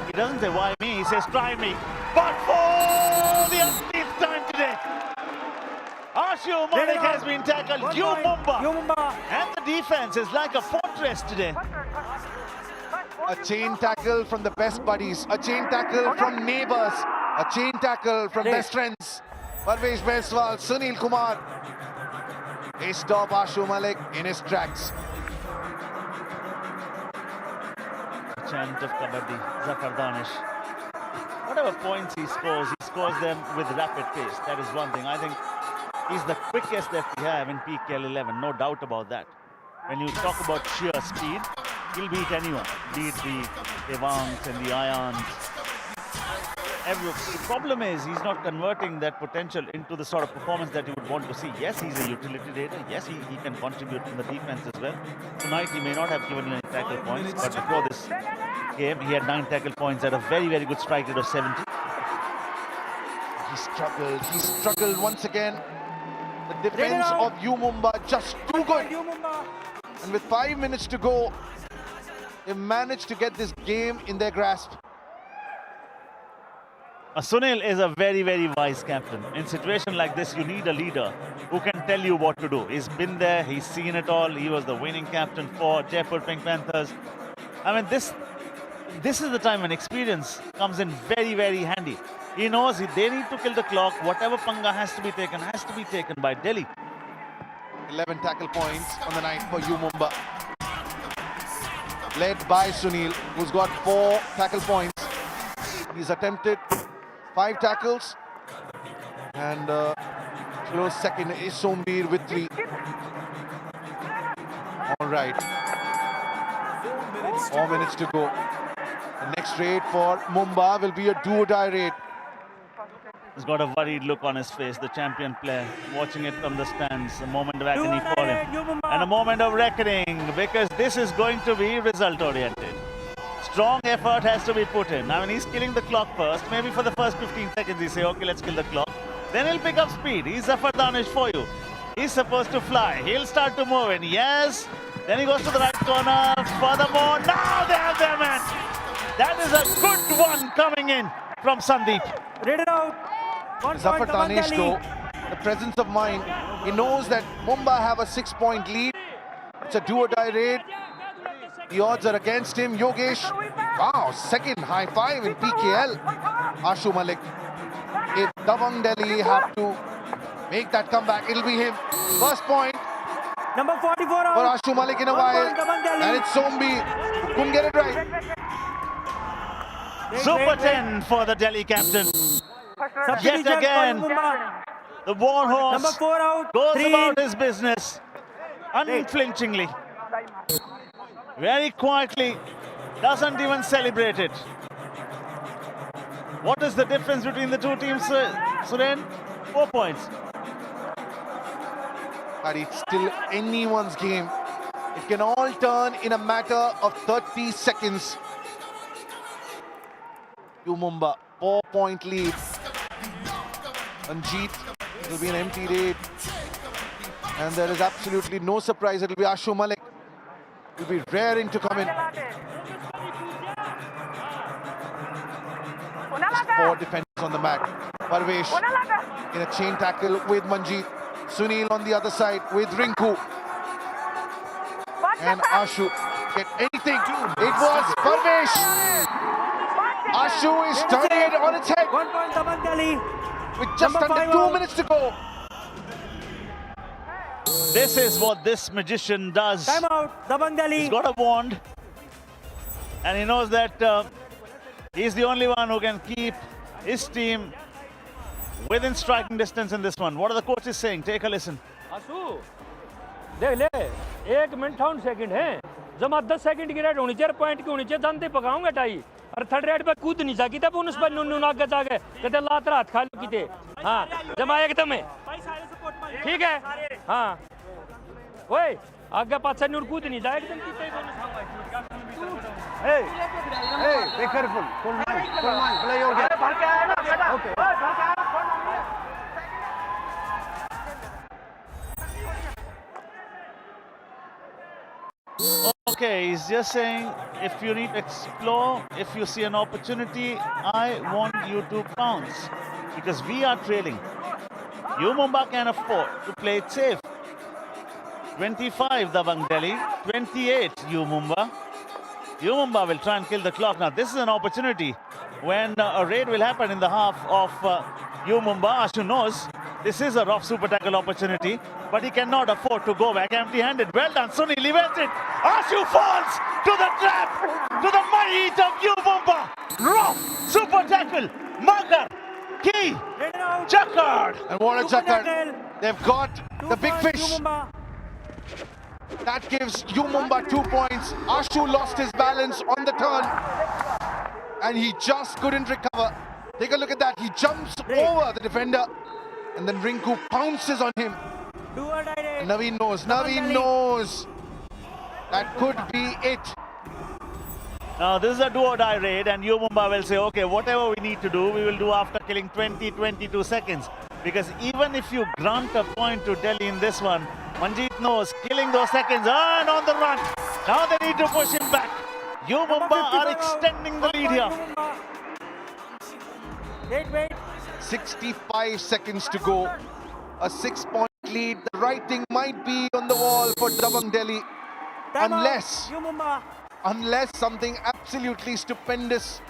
he doesn't say why me, he says try me. But for the umpteenth time today, Ashu Malik has been tackled. Mumba. And the defense is like a fortress today. A chain tackle from the best buddies. A chain tackle from neighbors. A chain tackle from best friends. Parvesh Baiswal, Sunil Kumar. They stop Ashu Malik in his tracks. Chant of Kabaddi, Zafar Danish. Whatever points he scores them with rapid pace. That is one thing. I think he's the quickest that we have in PKL 11, no doubt about that. When you talk about sheer speed, he'll beat anyone. Beat the Dabangs and the Ions. The problem is he's not converting that potential into the sort of performance that you would want to see. Yes, he's a utility raider. Yes, he can contribute in the defense as well. Tonight he may not have given you any tackle points, but before this game he had 9 tackle points at a very, very good strike rate of 70. He struggled once again. The defense of Mumba just too good. And with 5 minutes to go, they managed to get this game in their grasp. Sunil is a very, very wise captain. In situation like this, you need a leader who can tell you what to do. He's been there, he's seen it all. He was the winning captain for Jaipur Pink Panthers. I mean, this is the time when experience comes in very, very handy. He knows they need to kill the clock. Whatever panga has to be taken by Delhi. 11 tackle points on the night for Mumba. Led by Sunil, who's got 4 tackle points. He's attempted 5 tackles, and close second is Sombir with 3. All right, 4 minutes to go. The next raid for Mumba will be a do-or-die raid. He's got a worried look on his face, the champion player, watching it from the stands. A moment of agony for him, and a moment of reckoning, because this is going to be result-oriented. Strong effort has to be put in. I mean, he's killing the clock first. Maybe for the first 15 seconds he say, okay, let's kill the clock. Then he'll pick up speed. He's Zafar Danish for you. He's supposed to fly. He'll start to move in. Yes. Then he goes to the right corner. Furthermore, now they have their man. That is a good one coming in from Sandeep. Read it out. Zafar Danish, though, the presence of mind. He knows that Mumba have a 6-point lead. It's a do-or-die raid. The odds are against him. Yogesh, wow, second high 5 in PKL. Ashu Malik. If Dabang Delhi have to make that comeback, it'll be him. First point Number 44 for out. Ashu Malik in a while. And it's Sombi who couldn't get it right. Super 10 for the Delhi captain. Yet again, the war horse Number 4 out. goes 3. about his business unflinchingly. Very quietly, doesn't even celebrate it. What is the difference between the two teams, Suren? 4 points. But it's still anyone's game. It can all turn in a matter of 30 seconds. Mumba, 4-point lead. Anjeet, it will be an empty raid. And there is absolutely no surprise. It will be Ashu Malik. Will be raring to come in. Just 4 defenders on the mat. Parvesh in a chain tackle with Manjeet. Sunil on the other side with Rinku. And Ashu get anything. It was Parvesh. Ashu is turning it on its head. 1 point Dabang Delhi. With just under 2 minutes to go. This is what this magician does. Time out. Dabang Delhi. He's got a wand, and he knows that he's the only one who can keep his team within striking distance in this one. What are the coaches saying? Take a listen. आसू देख ले 1 minute 58 second है जमा 10 second की red होनी चाहिए point की होनी चाहिए जानते पकाऊंगा टाई और थर्ड रेड पे कूद नहीं सकी था बोनस पर नुन आगे जाके कहते लात रात खा लो कीते हां जमा एकदम है ठीक है हां ओए आगे पाछे नुन कूद नहीं जाए एकदम कीते bonus Hey, be careful. Full man, play your game. Okay. Okay, he's just saying, if you need to explore, if you see an opportunity, I want you to pounce. Because we are trailing. Mumba can afford to play it safe. 25 Dabang Delhi, 28 Mumba. Mumba will try and kill the clock. Now, this is an opportunity when a raid will happen in the half of Mumba. Ashu knows This is a rough super tackle opportunity, but he cannot afford to go back empty-handed. Well done, Sunil evades it. Ashu falls to the trap, to the might of Mumba. Rough super tackle. Magar, Key, Chakard. And what a Chakard. They've got the big fish. That gives Mumba 2 points. Ashu lost his balance on the turn and he just couldn't recover. Take a look at that. He jumps over the defender and then Rinku pounces on him. And Naveen knows. That could be it. Now this is a do-or-die raid and Mumba will say, okay, whatever we need to do, we will do after killing 22 seconds. Because even if you grant a point to Delhi in this one, Manjeet knows killing those seconds and on the run. Now they need to push him back. Mumba are extending the lead here. Wait. 65 seconds to go. A 6-point lead. The writing might be on the wall for Dabang Delhi. Unless something absolutely stupendous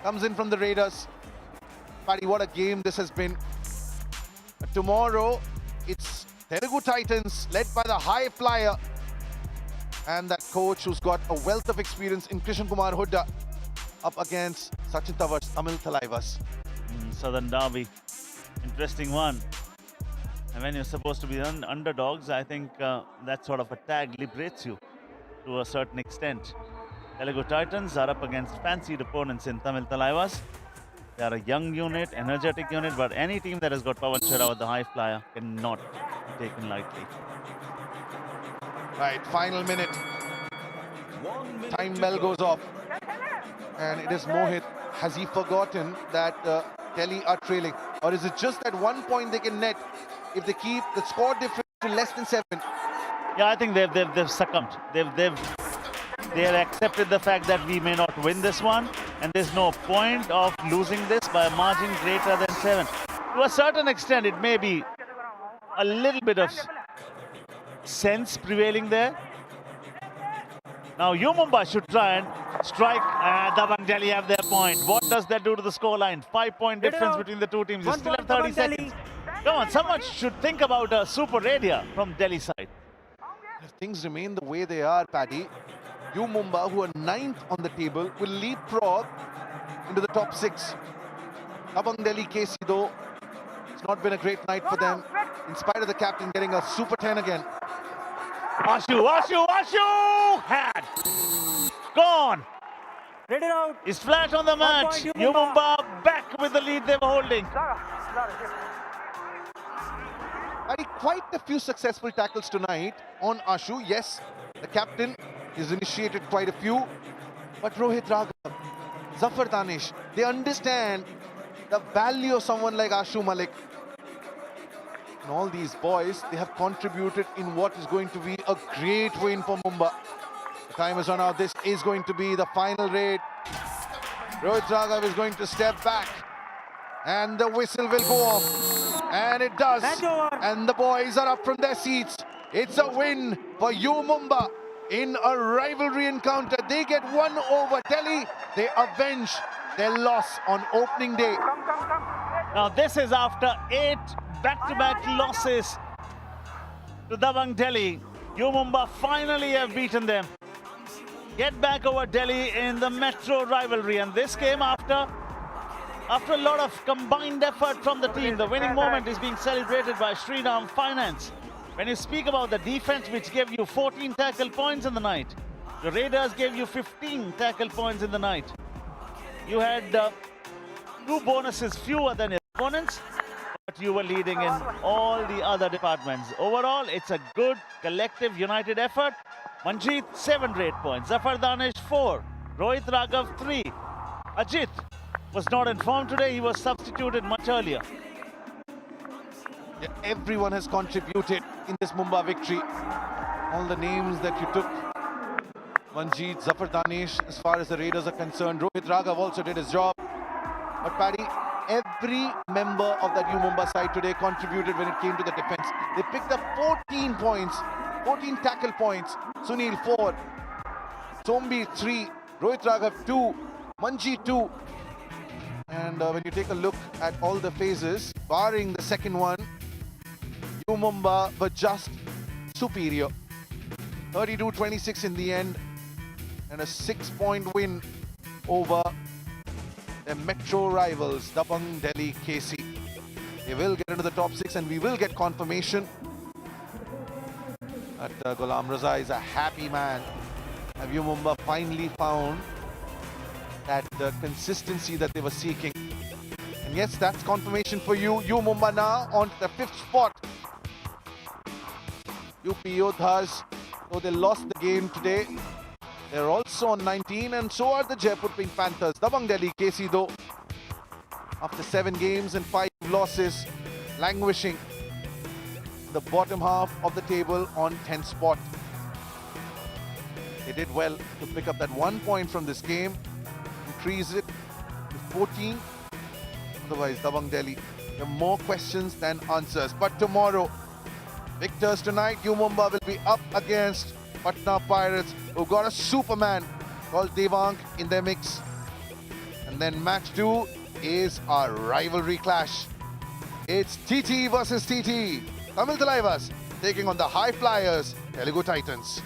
comes in from the Raiders. Paddy, what a game this has been. Tomorrow, it's Telugu Titans led by the high flyer and that coach who's got a wealth of experience in Krishan Kumar Hooda up against Sachin Tavar's Tamil Thalaivas. Southern Derby, interesting one. And when you're supposed to be underdogs, I think that sort of a tag liberates you to a certain extent. Telugu Titans are up against fancied opponents in Tamil Thalaivas. They are a young unit, energetic unit, but any team that has got Pawan Sherawat, the high flyer, cannot be taken lightly. Right, final minute. Time bell goes off. And it is Mohit. Has he forgotten that Delhi are trailing? Or is it just that 1 point they can net if they keep the score difference to less than 7? Yeah, I think they've succumbed. They have accepted the fact that we may not win this one, and there's no point of losing this by a margin greater than 7. To a certain extent, it may be a little bit of sense prevailing there. Now, Mumba should try and strike. Dabang Delhi have their point. What does that do to the scoreline? 5-point difference between the two teams. They still have 30 seconds. Come on, someone should think about a super raid here from Delhi side. If things remain the way they are, Paddy, Mumba, who are 9th on the table, will leapfrog into the top 6. Dabang Delhi KC, though, it's not been a great night for them, in spite of the captain getting a super 10 again. Ashu! Had! Gone! He's flat on the match. Mumba back with the lead they were holding. Paddy, quite a few successful tackles tonight on Ashu. Yes, the captain has initiated quite a few, but Rohit Raghav, Zafar Danish, they understand the value of someone like Ashu Malik. And all these boys, they have contributed in what is going to be a great win for Mumba. The time is run out. This is going to be the final raid. Rohit Raghav is going to step back and the whistle will go off. And it does. And the boys are up from their seats. It's a win for Mumba in a rivalry encounter. They get one over Delhi. They avenge their loss on opening day. Now this is after 8 back-to-back losses to Dabang Delhi. Mumba finally have beaten them. Get back over Delhi in the metro rivalry, and this came after a lot of combined effort from the team. The winning moment is being celebrated by Sriram Finance. When you speak about the defense, which gave you 14 tackle points in the night, the Raiders gave you 15 tackle points in the night. You had 2 bonuses fewer than your opponents, but you were leading in all the other departments. Overall, it's a good collective united effort. Manjeet 7 raid points, Zafar Danish 4, Rohit Raghav 3. Ajit was not in form today, he was substituted much earlier. Yeah, everyone has contributed in this Mumba victory. All the names that you took, Manjeet, Zafar Danish, as far as the Raiders are concerned. Rohit Raghav also did his job. But Paddy, every member of that Mumba side today contributed when it came to the defense. They picked up 14 points, 14 tackle points. Sunil 4, Sombi 3, Rohit Raghav 2, Manjeet 2. And when you take a look at all the phases, barring the second one, Mumba were just superior. 32-26 in the end, and a 6-point win over their metro rivals, Dabang, Delhi, KC. They will get into the top 6, and we will get confirmation that Ghulam Raza is a happy man. Have Mumba finally found that consistency that they were seeking? And yes, that's confirmation for you. Mumba now on the 5th spot. UP Yodhas, though they lost the game today, they're also on 19, and so are the Jaipur Pink Panthers. Dabang Delhi, KC though, after 7 games and 5 losses, languishing the bottom half of the table on 10th spot. They did well to pick up that 1 point from this game, increase it to 14. Otherwise, Dabang Delhi, there are more questions than answers. But tomorrow, victors tonight, Mumba will be up against Patna Pirates, who got a Superman called Dabang in their mix. And then match 2 is our rivalry clash. It's TT versus TT. Tamil Talaivas taking on the High Flyers, Telugu Titans.